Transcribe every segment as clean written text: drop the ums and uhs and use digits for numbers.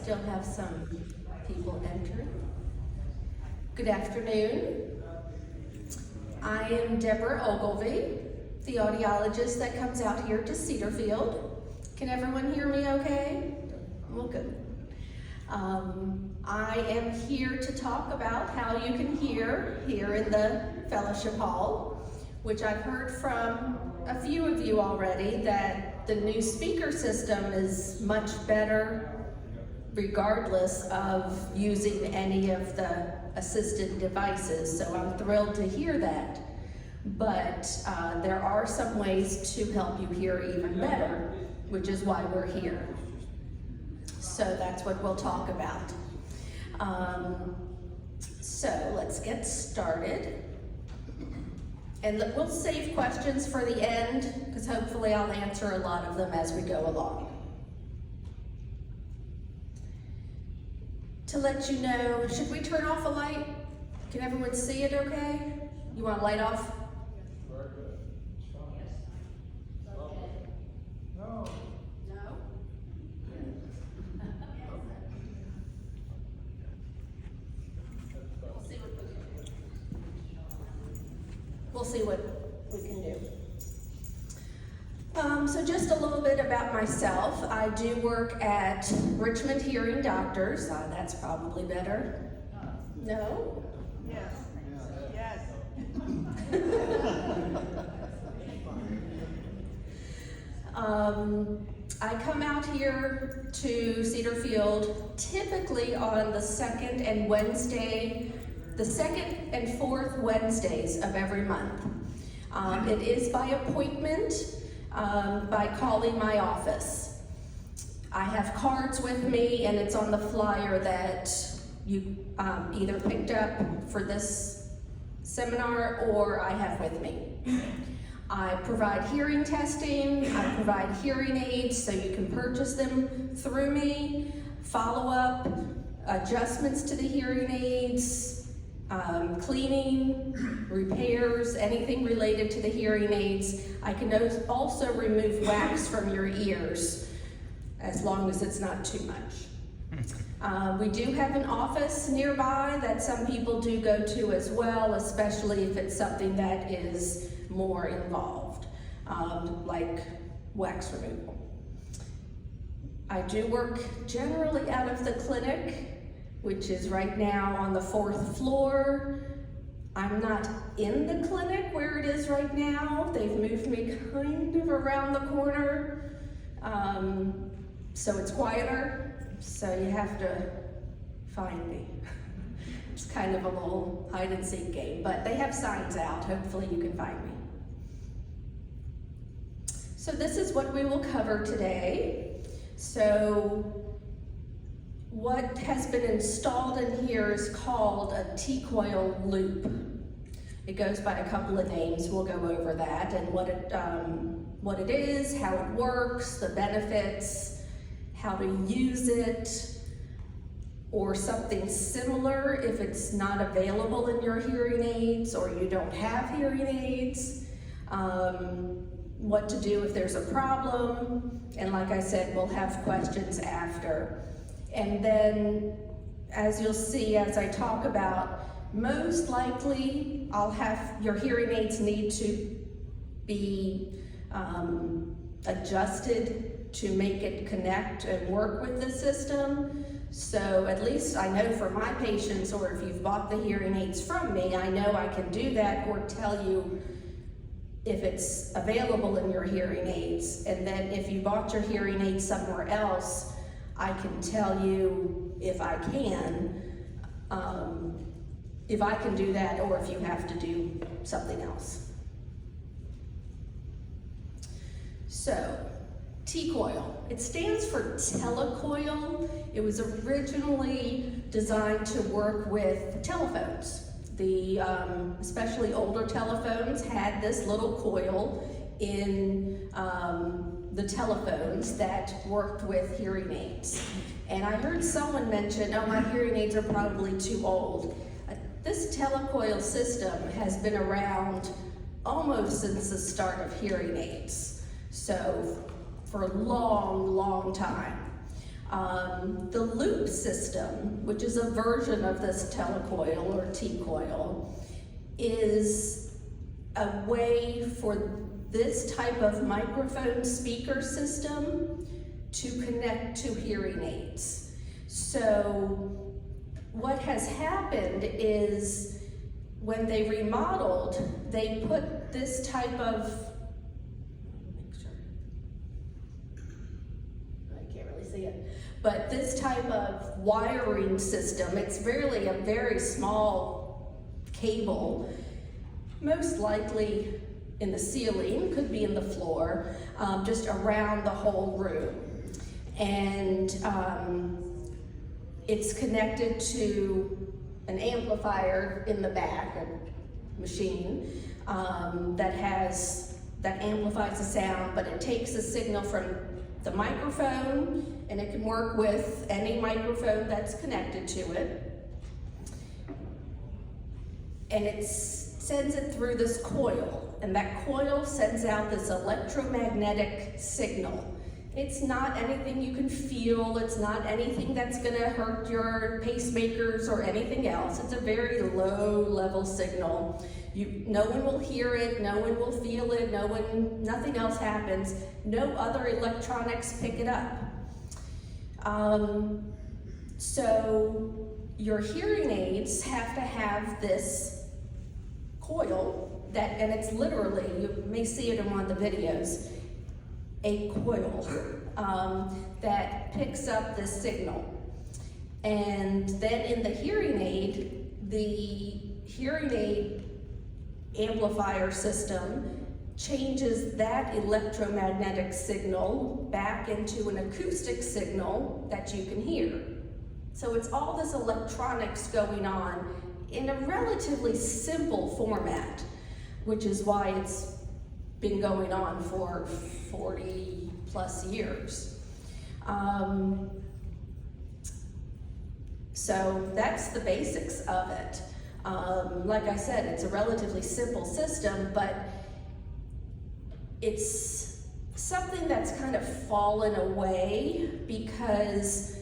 still have some people entering. Good afternoon. I am Deborah Ogilvie, the audiologist that comes out here to Cedarfield. Can everyone hear me okay? Well, good. I am here to talk about how you can hear here in the fellowship hall, which I've heard from a few of you already that the new speaker system is much better regardless of using any of the assisted devices, so I'm thrilled to hear that. But there are some ways to help you hear even better, which is why we're here. So that's what we'll talk about. So let's get started. And we'll save questions for the end, because hopefully I'll answer a lot of them as we go along. To let you know, should we turn off a light? Can everyone see it okay? You want a light off? Very good. No. No? We'll see what we can do. So just a little bit about myself. I do work at Richmond Hearing Doctors. That's probably better. No? Yes. Yes. I come out here to Cedarfield typically on the second and fourth Wednesdays of every month. It is by appointment, by calling my office. I have cards with me, and it's on the flyer that you either picked up for this seminar or I have with me. I provide hearing testing, I provide hearing aids so you can purchase them through me, follow-up, adjustments to the hearing aids, cleaning, repairs, anything related to the hearing aids. I can also remove wax from your ears as long as it's not too much. We do have an office nearby that some people do go to as well, especially if it's something that is more involved, like wax removal. I do work generally out of the clinic, which is right now on the 4th floor. I'm not in the clinic where it is right now. They've moved me kind of around the corner, so it's quieter, so you have to find me. It's kind of a little hide and seek game, but they have signs out. Hopefully you can find me. So this is what we will cover today. So what has been installed in here is called a T-coil loop. It goes by a couple of names. We'll go over that and what it is, how it works, the benefits, how to use it, or something similar if it's not available in your hearing aids or you don't have hearing aids, what to do if there's a problem, and like I said, we'll have questions after. And then, as you'll see as I talk about, most likely I'll have your hearing aids need to be adjusted to make it connect and work with the system. So at least I know for my patients, or if you've bought the hearing aids from me, I know I can do that or tell you if it's available in your hearing aids. And then if you bought your hearing aids somewhere else, I can tell you if I can do that or if you have to do something else. So, T-coil. It stands for telecoil. It was originally designed to work with telephones. The especially older telephones had this little coil in the telephones that worked with hearing aids. And I heard someone mention, oh, my hearing aids are probably too old. This telecoil system has been around almost since the start of hearing aids. So for a long, long time. The loop system, which is a version of this telecoil or T-coil, is a way for this type of microphone speaker system to connect to hearing aids. So what has happened is when they remodeled, they put this type of, I can't really see it, but this type of wiring system, it's really a very small cable, most likely in the ceiling, could be in the floor, just around the whole room. And it's connected to an amplifier in the back, a machine, that amplifies the sound, but it takes the signal from the microphone, and it can work with any microphone that's connected to it. And it sends it through this coil, and that coil sends out this electromagnetic signal. It's not anything you can feel, it's not anything that's gonna hurt your pacemakers or anything else. It's a very low level signal. No one will hear it, no one will feel it, nothing else happens. No other electronics pick it up. So your hearing aids have to have this coil and it's literally, you may see it in one of the videos, a coil that picks up this signal. And then in the hearing aid amplifier system changes that electromagnetic signal back into an acoustic signal that you can hear. So it's all this electronics going on in a relatively simple format, which is why it's been going on for 40 plus years. So that's the basics of it. Like I said, it's a relatively simple system, but it's something that's kind of fallen away because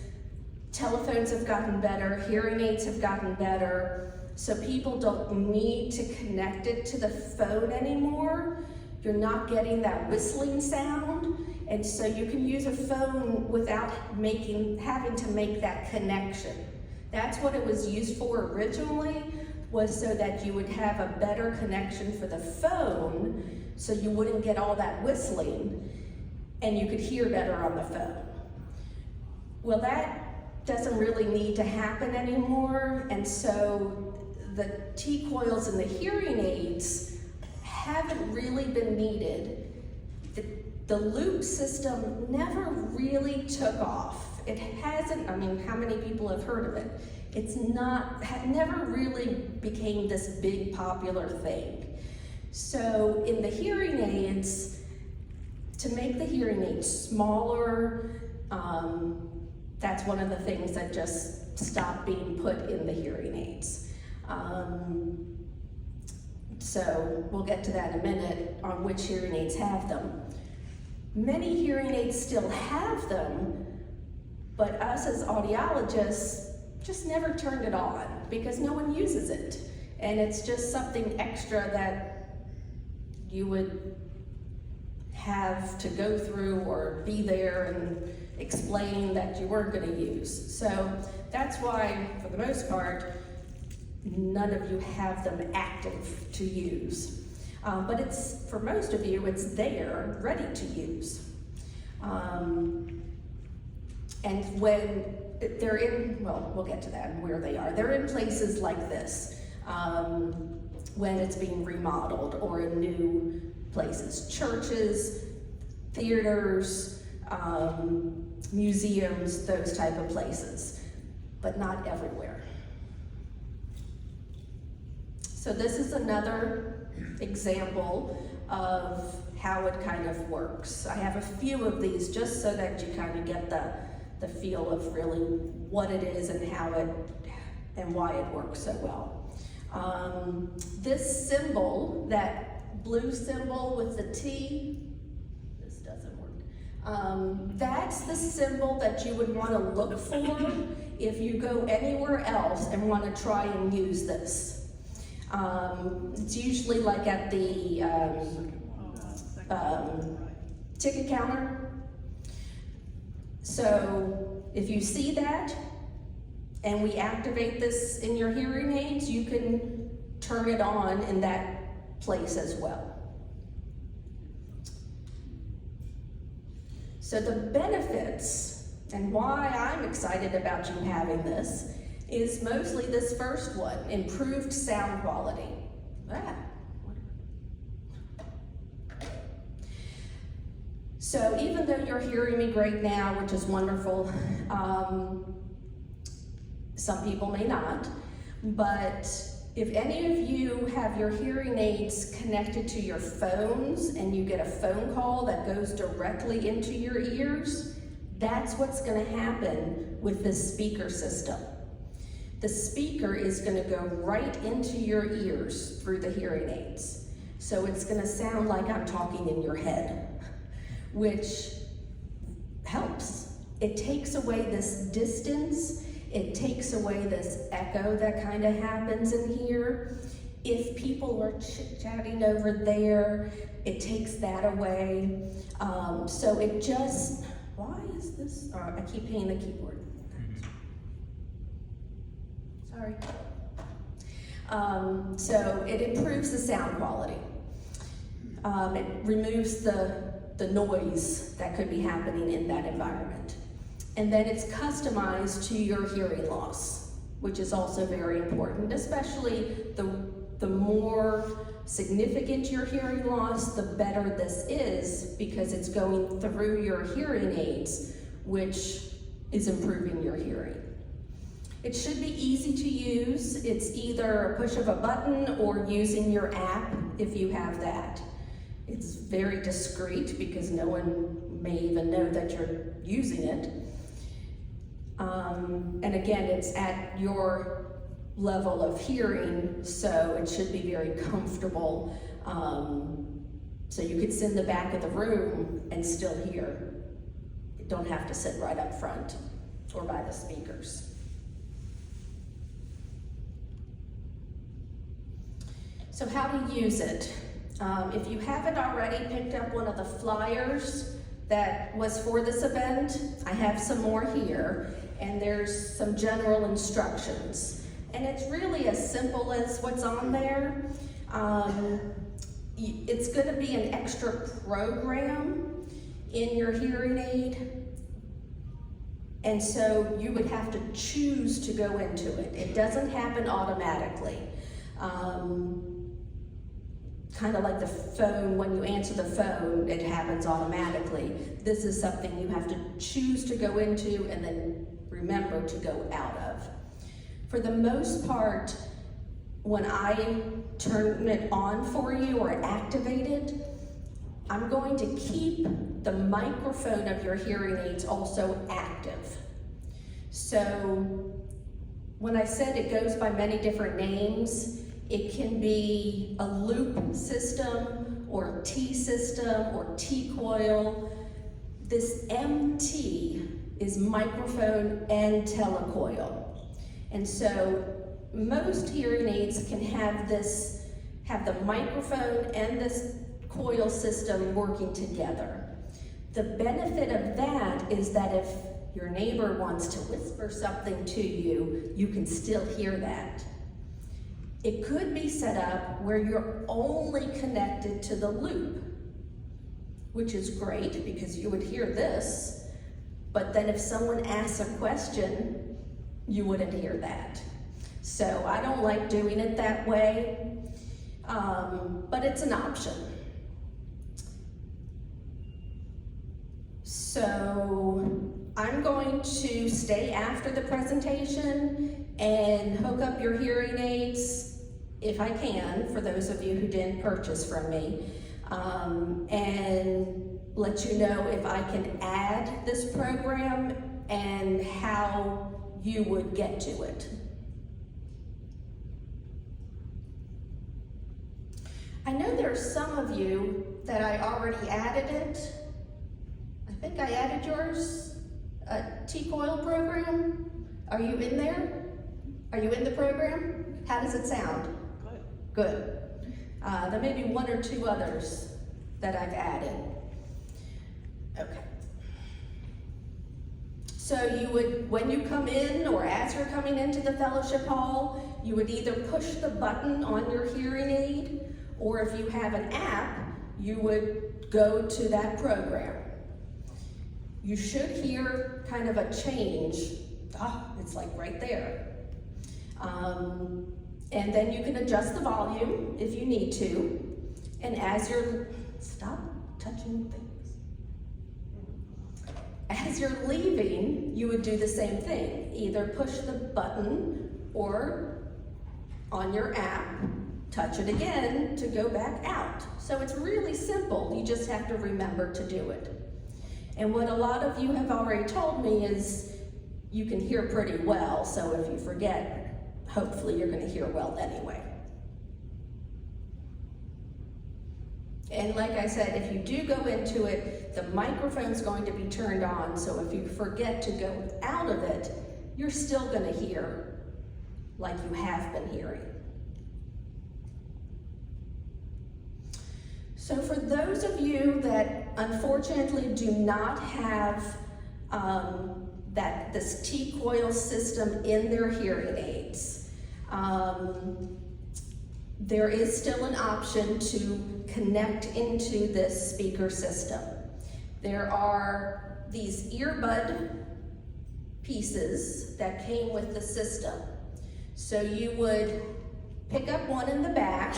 telephones have gotten better, hearing aids have gotten better, so people don't need to connect it to the phone anymore. You're not getting that whistling sound, and so you can use a phone without having to make that connection. That's what it was used for originally, was so that you would have a better connection for the phone, so you wouldn't get all that whistling, and you could hear better on the phone. Well, that doesn't really need to happen anymore, and so the T-coils and the hearing aids haven't really been needed. The loop system never really took off. It hasn't, I mean, how many people have heard of it? It's never really became this big popular thing. So in the hearing aids, to make the hearing aids smaller, that's one of the things that just stopped being put in the hearing aids. So we'll get to that in a minute on which hearing aids have them. Many hearing aids still have them, but us as audiologists just never turned it on because no one uses it. And it's just something extra that you would have to go through or be there and explain that you weren't going to use. So that's why, for the most part, none of you have them active to use. But it's, for most of you, it's there, ready to use. And when they're in, well, we'll get to that and where they are. They're in places like this, when it's being remodeled, or in new places, churches, theaters, museums, those type of places, but not everywhere. So this is another example of how it kind of works. I have a few of these just so that you kind of get the feel of really what it is and how it and why it works so well. This symbol, that blue symbol with the T, this doesn't work. That's the symbol that you would want to look for if you go anywhere else and want to try and use this. It's usually like at the ticket counter. So if you see that and we activate this in your hearing aids, you can turn it on in that place as well. So the benefits and why I'm excited about you having this is mostly this first one, improved sound quality. So even though you're hearing me great now, which is wonderful, some people may not, but if any of you have your hearing aids connected to your phones and you get a phone call that goes directly into your ears, that's what's going to happen with this speaker system. The speaker is going to go right into your ears through the hearing aids. So it's going to sound like I'm talking in your head, which helps. It takes away this distance. It takes away this echo that kind of happens in here. If people are chit-chatting over there, it takes that away. So it just, why is this? I keep hitting the keyboard. Sorry. So it improves the sound quality. It removes the noise that could be happening in that environment. And then it's customized to your hearing loss, which is also very important, especially the more significant your hearing loss, the better this is because it's going through your hearing aids, which is improving your hearing. It should be easy to use. It's either a push of a button or using your app if you have that. It's very discreet because no one may even know that you're using it. And again, it's at your level of hearing, so it should be very comfortable. So you could sit in the back of the room and still hear. You don't have to sit right up front or by the speakers. So how to use it. If you haven't already picked up one of the flyers that was for this event, I have some more here, and there's some general instructions. And it's really as simple as what's on there. It's going to be an extra program in your hearing aid, and so you would have to choose to go into it. It doesn't happen automatically. Kind of like the phone, when you answer the phone, it happens automatically. This is something you have to choose to go into and then remember to go out of. For the most part, when I turn it on for you or activate it, I'm going to keep the microphone of your hearing aids also active. So when I said it goes by many different names, it can be a loop system or T system or T-coil. This MT is microphone and telecoil. And so most hearing aids can have the microphone and this coil system working together. The benefit of that is that if your neighbor wants to whisper something to you, you can still hear that. It could be set up where you're only connected to the loop, which is great because you would hear this, but then if someone asks a question, you wouldn't hear that. So I don't like doing it that way, but it's an option. So I'm going to stay after the presentation and hook up your hearing aids if I can, for those of you who didn't purchase from me, and let you know if I can add this program and how you would get to it. I know there are some of you that I already added it. I think I added yours, T-coil program. Are you in there? Are you in the program? How does it sound? Good. Good. There may be one or two others that I've added. Okay. So you would, when you come in or as you're coming into the fellowship hall, you would either push the button on your hearing aid, or if you have an app, you would go to that program. You should hear kind of a change. It's like right there. And then you can adjust the volume if you need to. And as you're, stop touching things. As you're leaving, you would do the same thing. Either push the button or on your app, touch it again to go back out. So it's really simple. You just have to remember to do it. And what a lot of you have already told me is you can hear pretty well, so if you forget, hopefully you're going to hear well anyway. And like I said, if you do go into it, the microphone's going to be turned on, so if you forget to go out of it, you're still going to hear like you have been hearing. So for those of you that unfortunately do not have this T-coil system in their hearing aids, there is still an option to connect into this speaker system. There are these earbud pieces that came with the system. So you would pick up one in the back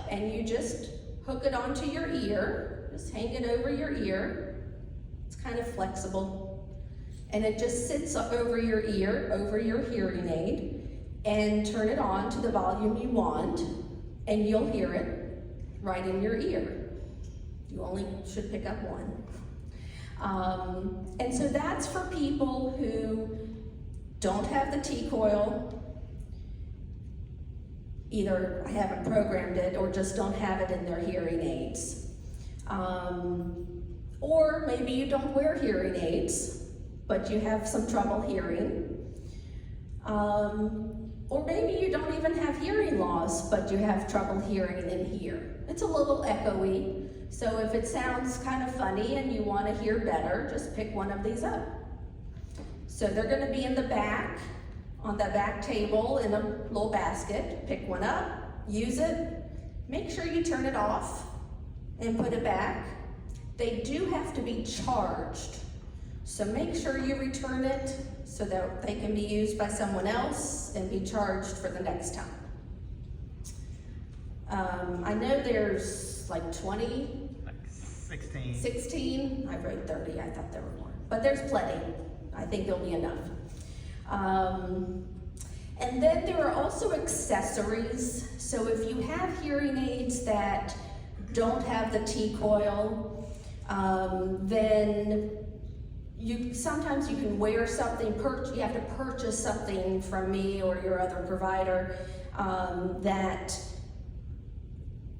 and you just hook it onto your ear, just hang it over your ear. It's kind of flexible. And it just sits over your ear, over your hearing aid, and turn it on to the volume you want, and you'll hear it right in your ear. You only should pick up one. And so that's for people who don't have the T-coil, either haven't programmed it or just don't have it in their hearing aids. Or maybe you don't wear hearing aids, but you have some trouble hearing. Or maybe you don't even have hearing loss, but you have trouble hearing in here. It's a little echoey, so if it sounds kind of funny and you want to hear better, just pick one of these up. So they're going to be in the back, on the back table in a little basket. Pick one up, use it, make sure you turn it off and put it back. They do have to be charged, so make sure you return it so that they can be used by someone else and be charged for the next time. I know there's like 20, like 16. 16, I wrote 30, I thought there were more, but there's plenty. I think there'll be enough. And then there are also accessories. So if you have hearing aids that don't have the T-coil, then sometimes you can wear something, you have to purchase something from me or your other provider that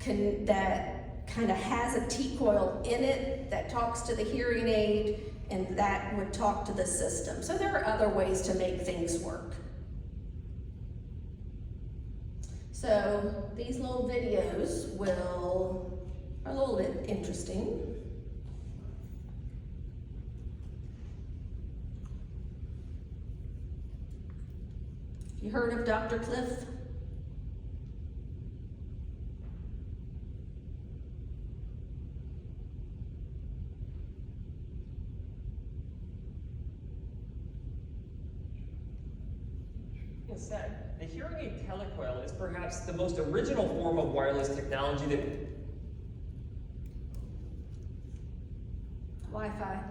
kind of has a T-coil in it that talks to the hearing aid, and that would talk to the system. So there are other ways to make things work. So these little videos are a little bit interesting. You heard of Dr. Cliff? Said, the hearing aid telecoil is perhaps the most original form of wireless technology that Wi-Fi.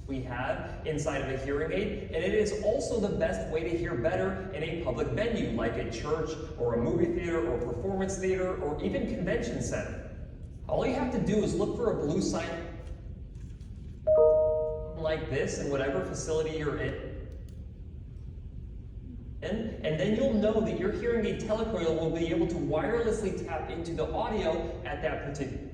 we have inside of a hearing aid, and it is also the best way to hear better in a public venue like a church or a movie theater or performance theater or even convention center. All you have to do is look for a blue sign like this in whatever facility you're in, and then you'll know that your hearing aid telecoil will be able to wirelessly tap into the audio at that particular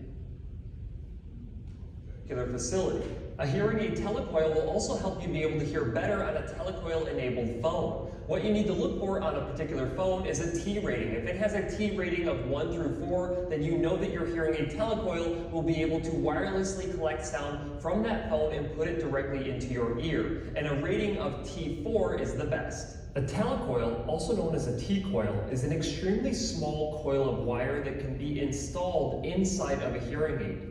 facility. A hearing aid telecoil will also help you be able to hear better on a telecoil-enabled phone. What you need to look for on a particular phone is a T rating. If it has a T rating of 1 through 4, then you know that your hearing aid telecoil will be able to wirelessly collect sound from that phone and put it directly into your ear. And a rating of T4 is the best. A telecoil, also known as a T-coil, is an extremely small coil of wire that can be installed inside of a hearing aid.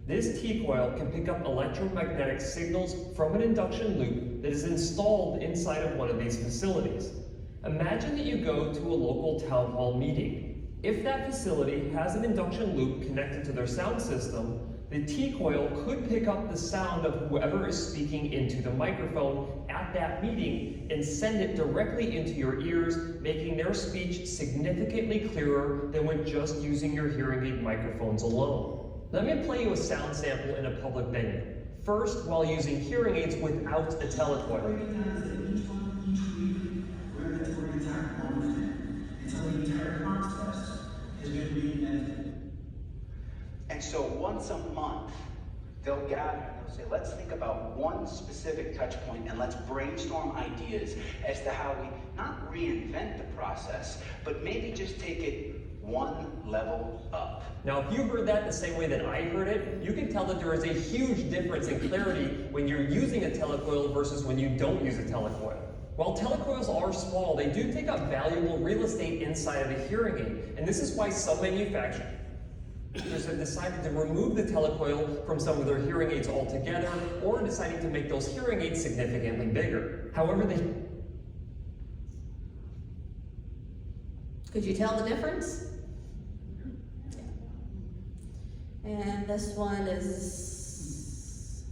This T-coil can pick up electromagnetic signals from an induction loop that is installed inside of one of these facilities. Imagine that you go to a local town hall meeting. If that facility has an induction loop connected to their sound system, the T-coil could pick up the sound of whoever is speaking into the microphone at that meeting and send it directly into your ears, making their speech significantly clearer than when just using your hearing aid microphones alone. Let me play you a sound sample in a public venue. First, while using hearing aids without a telecoil. And so once a month, they'll gather and they'll say, let's think about one specific touch point and let's brainstorm ideas as to how we not reinvent the process, but maybe just take it one level up. Now, if you heard that the same way that I heard it, you can tell that there is a huge difference in clarity when you're using a telecoil versus when you don't use a telecoil. While telecoils are small, they do take up valuable real estate inside of a hearing aid, and this is why some manufacturers have decided to remove the telecoil from some of their hearing aids altogether, or deciding to make those hearing aids significantly bigger. However, Could you tell the difference? And this one is...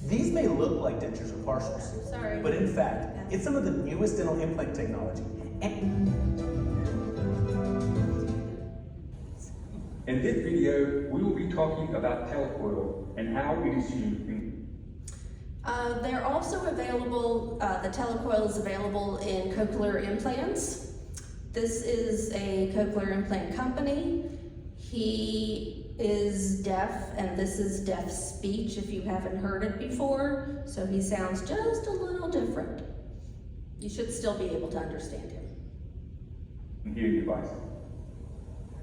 These may look like dentures or partials, Sorry. but in fact, it's some of the newest dental implant technology. In this video, we will be talking about telecoil and how it is used. They're also available, the telecoil is available in cochlear implants. This is a cochlear implant company. He is deaf, and this is deaf speech if you haven't heard it before, so he sounds just a little different. You should still be able to understand him. Hearing device.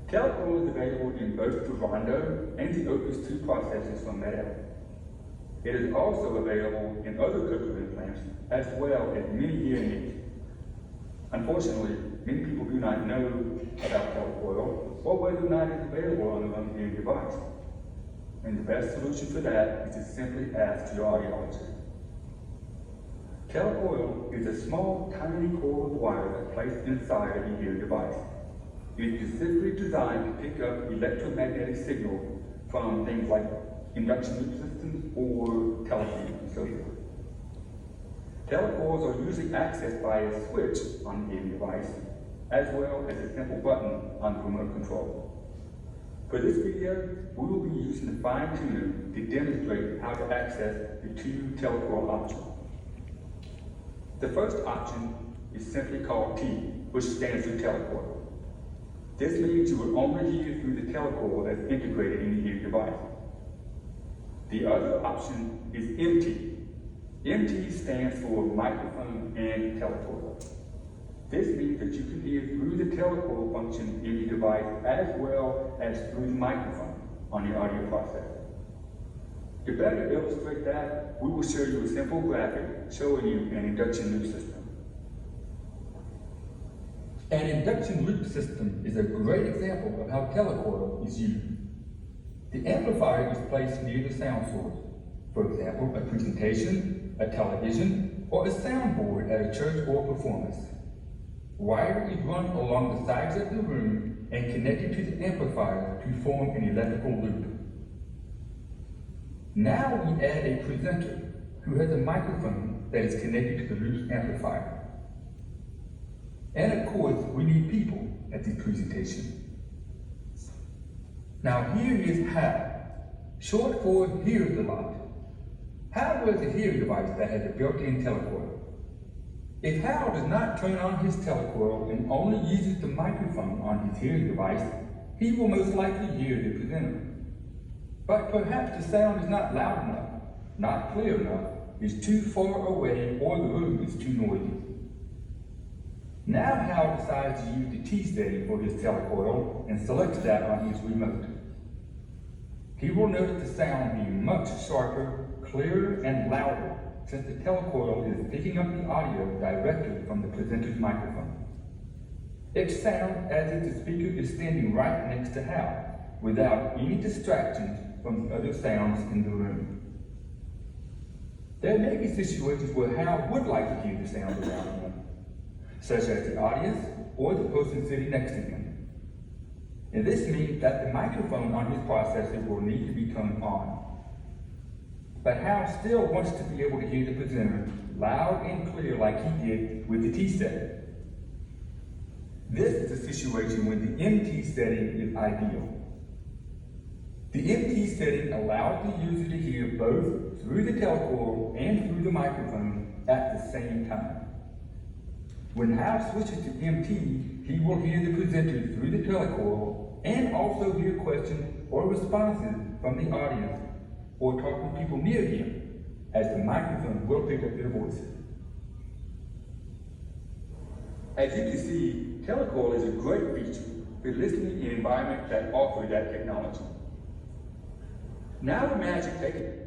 Telecoil is available in both the Rondo and the Opus 2 processors from Meta. It is also available in other cochlear implants as well as many hearing aids. Unfortunately, many people do not know about telecoil or whether or not it's available on the hearing device. And the best solution for that is to simply ask your audiologist. Telecoil is a small, tiny coil of wire that's placed inside of your hearing device. It is specifically designed to pick up electromagnetic signal from things like induction loop systems or television and so forth. Telecoils are usually accessed by a switch on the hearing device, as well as a simple button on the remote control. For this video, we will be using the fine tuner to demonstrate how to access the two telecoil options. The first option is simply called T, which stands for telecoil. This means you will only hear through the telecoil that's integrated in the hearing device. The other option is MT. MT stands for microphone and telecoil. This means that you can hear through the telecoil function in your device as well as through the microphone on the audio processor. To better illustrate that, we will show you a simple graphic showing you an induction loop system. An induction loop system is a great example of how telecoil is used. The amplifier is placed near the sound source. For example, a presentation, a television, or a soundboard at a church or performance. Wire is run along the sides of the room and connected to the amplifier to form an electrical loop. Now we add a presenter who has a microphone that is connected to the loop's amplifier. And of course, we need people at the presentation. Now here is HAL, short for hears a lot. HAL is a hearing device that has a built-in telecoil. If HAL does not turn on his telecoil and only uses the microphone on his hearing device, he will most likely hear the presenter. But perhaps the sound is not loud enough, not clear enough, is too far away, or the room is too noisy. Now Hal decides to use the T setting for his telecoil and selects that on his remote. He will notice the sound being much sharper, clearer, and louder, since the telecoil is picking up the audio directly from the presenter's microphone. It sounds as if the speaker is standing right next to Hal, without any distractions from the other sounds in the room. There may be situations where Hal would like to hear the sounds around him, such as the audience or the person sitting next to him. And this means that the microphone on his processor will need to be turned on. But Hal still wants to be able to hear the presenter loud and clear like he did with the T setting. This is a situation when the MT setting is ideal. The MT setting allows the user to hear both through the telecoil and through the microphone at the same time. When Hal switches to MT, he will hear the presenter through the telecoil and also hear questions or responses from the audience or talk with people near him, as the microphone will pick up their voices. As you can see, telecoil is a great feature for listening in environments that offer that technology. Now imagine taking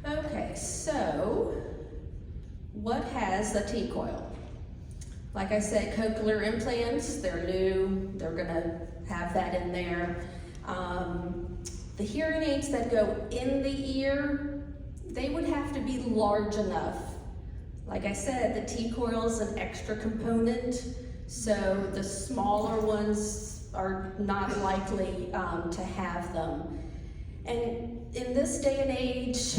Okay, so what has the T-coil? Like I said, cochlear implants, they're new, they're gonna have that in there. The hearing aids that go in the ear, they would have to be large enough. Like I said, the T-coil is an extra component, so the smaller ones are not likely to have them. And in this day and age,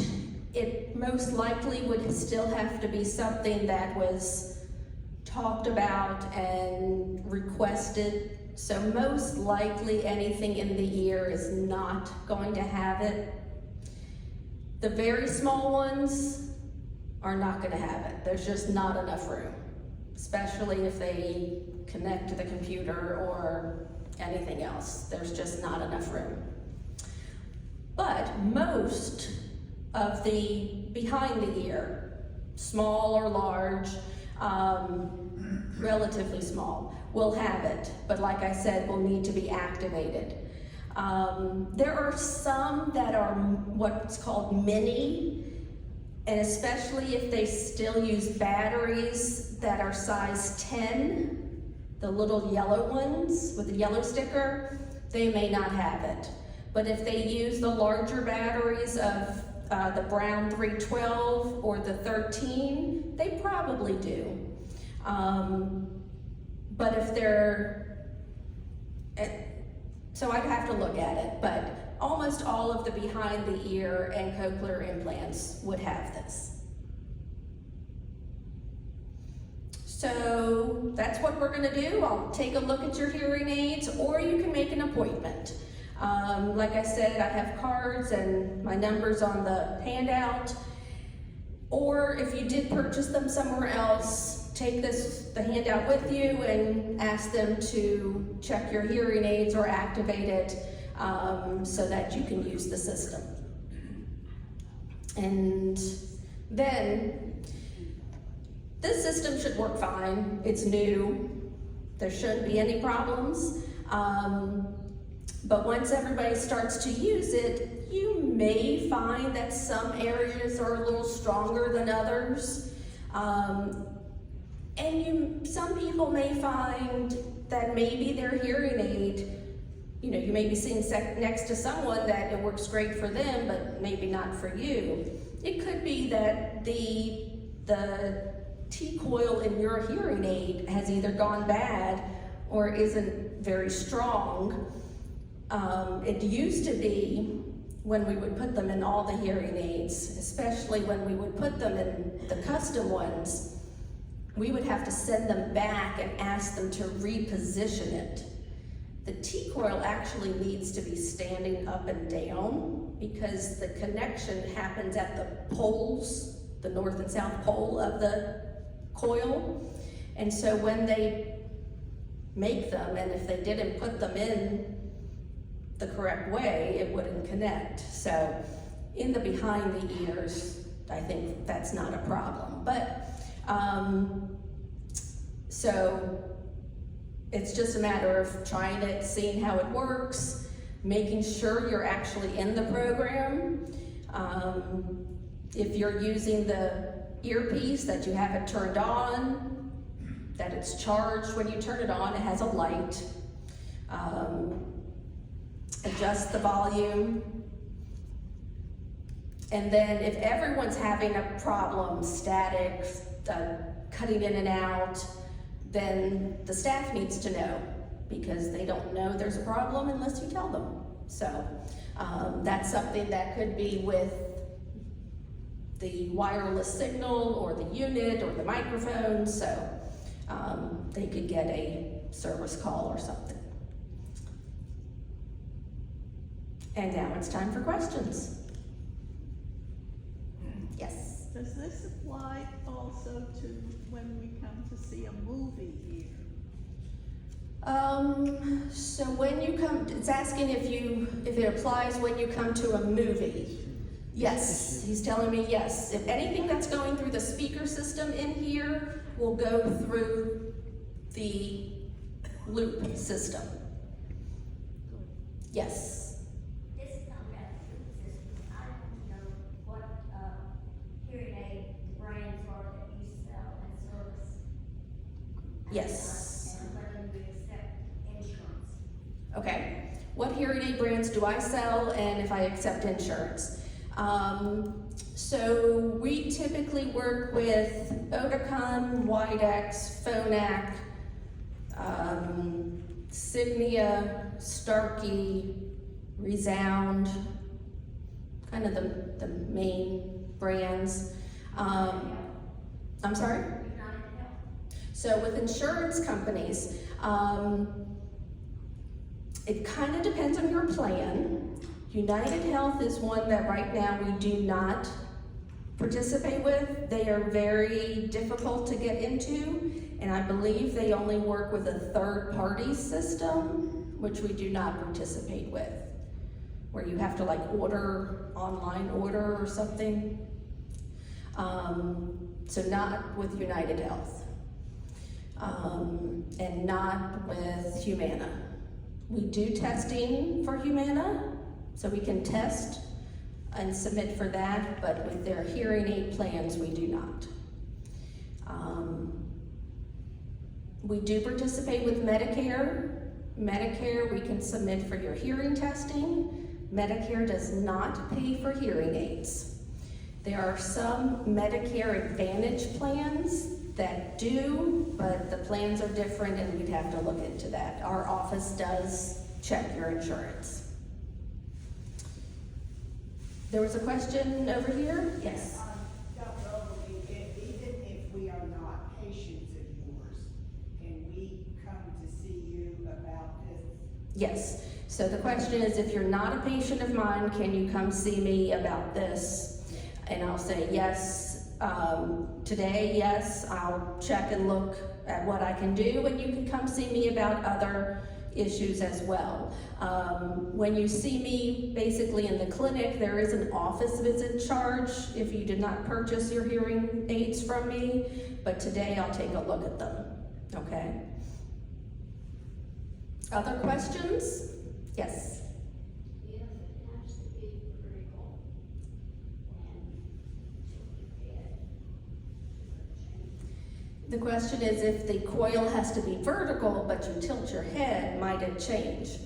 it most likely would still have to be something that was talked about and requested. So most likely anything in the ear is not going to have it. The very small ones are not going to have it. There's just not enough room, especially if they connect to the computer or anything else. There's just not enough room. But most of the behind the ear, small or large, relatively small, will have it. But like I said, will need to be activated. There are some that are what's called mini, and especially if they still use batteries that are size 10, the little yellow ones with the yellow sticker, they may not have it. But if they use the larger batteries of the Brown 312 or the 13, they probably do. But if they're, so I'd have to look at it, but almost all of the behind the ear and cochlear implants would have this. So that's what we're gonna do. I'll take a look at your hearing aids, or you can make an appointment. Like I said, I have cards and my numbers on the handout. Or if you did purchase them somewhere else, take the handout with you and ask them to check your hearing aids or activate it so that you can use the system. And then this system should work fine. It's new. There shouldn't be any problems. But once everybody starts to use it, you may find that some areas are a little stronger than others. And some people may find that maybe their hearing aid, you may be sitting next to someone that it works great for them, but maybe not for you. It could be that the T-coil in your hearing aid has either gone bad or isn't very strong. It used to be when we would put them in all the hearing aids, especially when we would put them in the custom ones, we would have to send them back and ask them to reposition it. The T-coil actually needs to be standing up and down because the connection happens at the poles, the north and south pole of the coil. And so when they make them, and if they didn't put them in the correct way, it wouldn't connect. So in the behind the ears, I think that's not a problem. But so it's just a matter of trying it, seeing how it works, making sure you're actually in the program. If you're using the earpiece, that you have it turned on, that it's charged when you turn it on, it has a light. Adjust the volume. And then if everyone's having a problem, static, cutting in and out, then the staff needs to know because they don't know there's a problem unless you tell them. So that's something that could be with the wireless signal or the unit or the microphone, so they could get a service call or something. And now it's time for questions. Yes. Does this apply also to when we come to see a movie here? So when you come, it's asking if it applies when you come to a movie. Yes, he's telling me yes. If anything that's going through the speaker system in here will go through the loop system. Yes. This comes out of the system. I want to know what hearing aid brands are that you sell and service. Yes. And whether you accept insurance. Okay. What hearing aid brands do I sell and if I accept insurance? So we typically work with Oticon, Widex, Phonak, Signia, Starkey, Resound, kind of the main brands. I'm sorry? So with insurance companies, it kind of depends on your plan. United Health is one that right now we do not participate with. They are very difficult to get into, and I believe they only work with a third-party system, which we do not participate with, where you have to like online order or something. So not with United Health, and not with Humana. We do testing for Humana, so we can test and submit for that, but with their hearing aid plans, we do not. We do participate with Medicare. Medicare, we can submit for your hearing testing. Medicare does not pay for hearing aids. There are some Medicare Advantage plans that do, but the plans are different and we'd have to look into that. Our office does check your insurance. There was a question over here? Yes. Dr. Ogilvie, even if we are not patients of yours, can we come to see you about this? Yes. So the question is, if you're not a patient of mine, can you come see me about this? And I'll say yes. Today, yes, I'll check and look at what I can do, and you can come see me about other issues as well. When you see me basically in the clinic, there is an office visit charge if you did not purchase your hearing aids from me, but today I'll take a look at them, okay? Other questions? Yes? Yes, it has to be vertical and The question is, if the coil has to be vertical, but you tilt your head, might it change?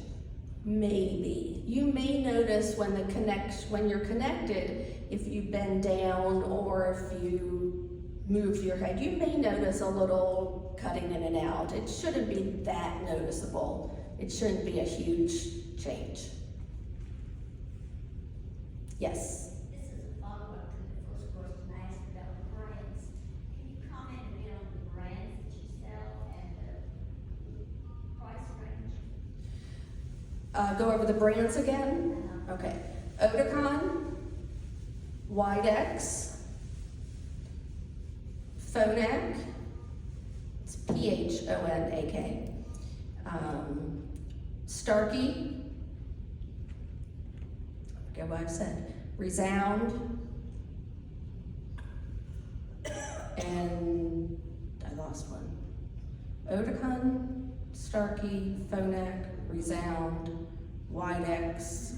Maybe. You may notice when you're connected, if you bend down or if you move your head, you may notice a little cutting in and out. It shouldn't be that noticeable. It shouldn't be a huge change. Yes? this is a follow-up to the first question I asked about the brands. Can you comment a bit on the brands that you sell and the price range? Go over the brands again? Okay. Oticon, Widex, Phonak, it's Phonak, Starkey, I forget what I've said, Resound, and I lost one. Oticon, Starkey, Phonak, Resound, Widex.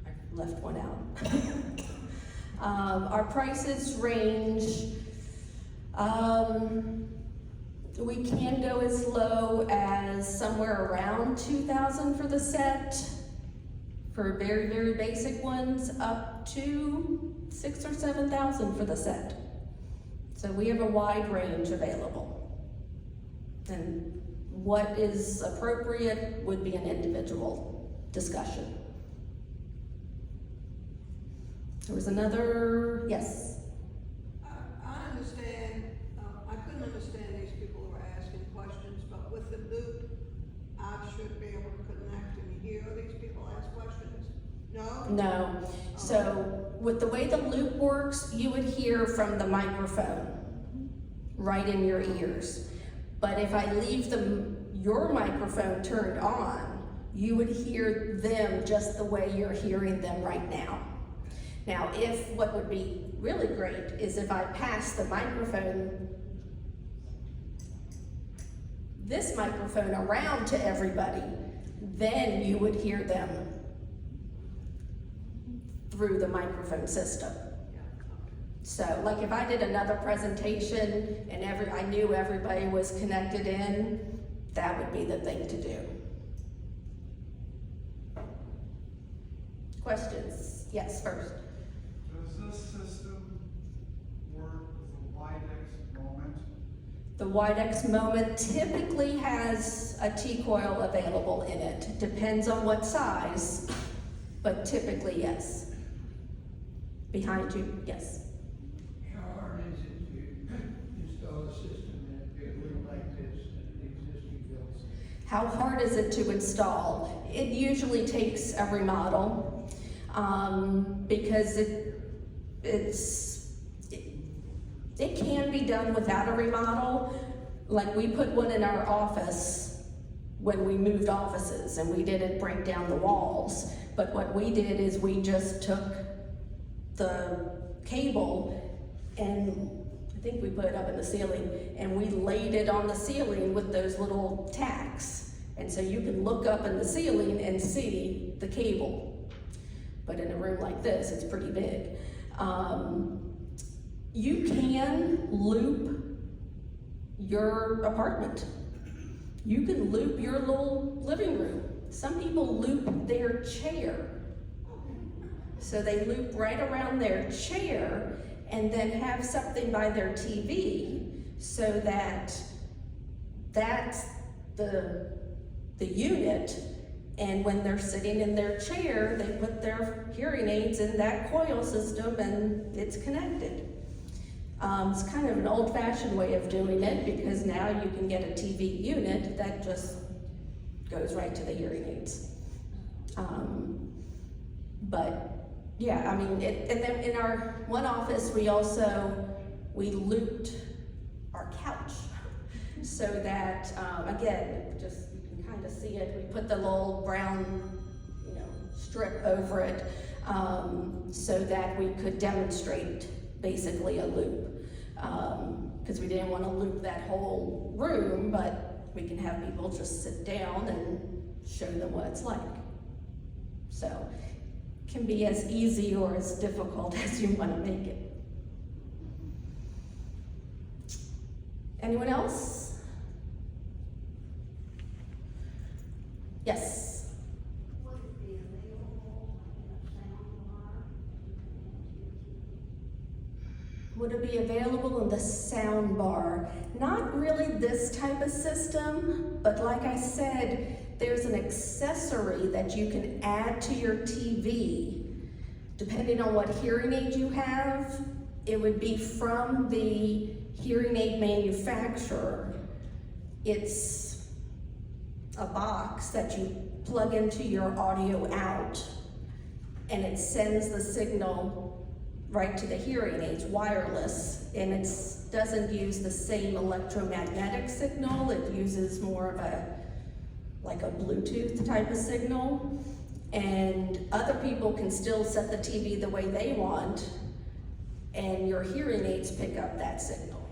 I left one out. Our prices range, we can go as low as somewhere around $2,000 for the set, for very, very basic ones, up to $6,000 or $7,000 for the set. So we have a wide range available. And what is appropriate would be an individual discussion. There was another, yes? I understand, I couldn't understand these people who were asking questions, but with the loop, I should be able to connect and hear these people ask questions? No? No. So with the way the loop works, you would hear from the microphone right in your ears. But if I leave your microphone turned on, you would hear them just the way you're hearing them right now. Now, if what would be really great is if I pass the microphone, this microphone around to everybody, then you would hear them through the microphone system. So, like if I did another presentation and I knew everybody was connected in, that would be the thing to do. Questions? Yes, first. Does this system work with the Widex Moment? The Widex Moment typically has a T-coil available in it. Depends on what size, but typically yes. Behind you, yes. How hard is it to install a system that it look like this in an existing building? How hard is it to install? It usually takes a remodel because it can be done without a remodel. Like we put one in our office when we moved offices, and we didn't break down the walls. But what we did is we just took the cable, and I think we put it up in the ceiling, and we laid it on the ceiling with those little tacks. And so you can look up in the ceiling and see the cable. But in a room like this, it's pretty big. You can loop your apartment. You can loop your little living room. Some people loop their chair. So they loop right around their chair and then have something by their TV so that that's the unit, and when they're sitting in their chair, they put their hearing aids in that coil system and it's connected. It's kind of an old-fashioned way of doing it because now you can get a TV unit that just goes right to the hearing aids. But yeah, I mean, and then in our one office, we looped our couch so that, again, just you can kind of see it. We put the little brown, strip over it so that we could demonstrate basically a loop. Because we didn't want to loop that whole room, but we can have people just sit down and show them what it's like. So it can be as easy or as difficult as you want to make it. Anyone else? Yes. Would it be available in a sound bar? Would it be available in the sound bar? Not really this type of system, but like I said, there's an accessory that you can add to your TV. Depending on what hearing aid you have, it would be from the hearing aid manufacturer, It's a box that you plug into your audio out, and it sends the signal right to the hearing aids, wireless, and it doesn't use the same electromagnetic signal. It uses more of like a Bluetooth type of signal, and other people can still set the TV the way they want, and your hearing aids pick up that signal.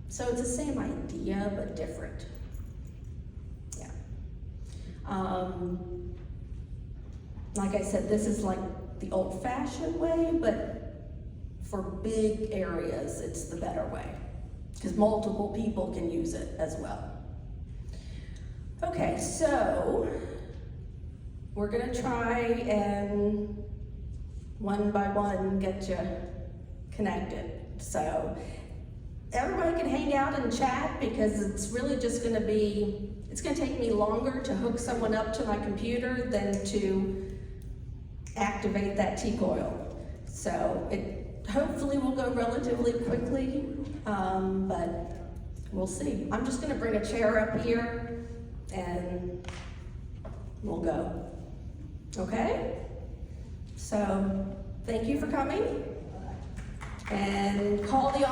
So it's the same idea, but different. Yeah. Like I said, this is like the old-fashioned way, but for big areas, it's the better way, because multiple people can use it as well. Okay, so we're gonna try and one by one get you connected. So everybody can hang out and chat, because it's really just gonna be, it's gonna take me longer to hook someone up to my computer than to activate that T-coil. So it hopefully will go relatively quickly, but we'll see. I'm just gonna bring a chair up here and we'll go. Okay? So thank you for coming, and call the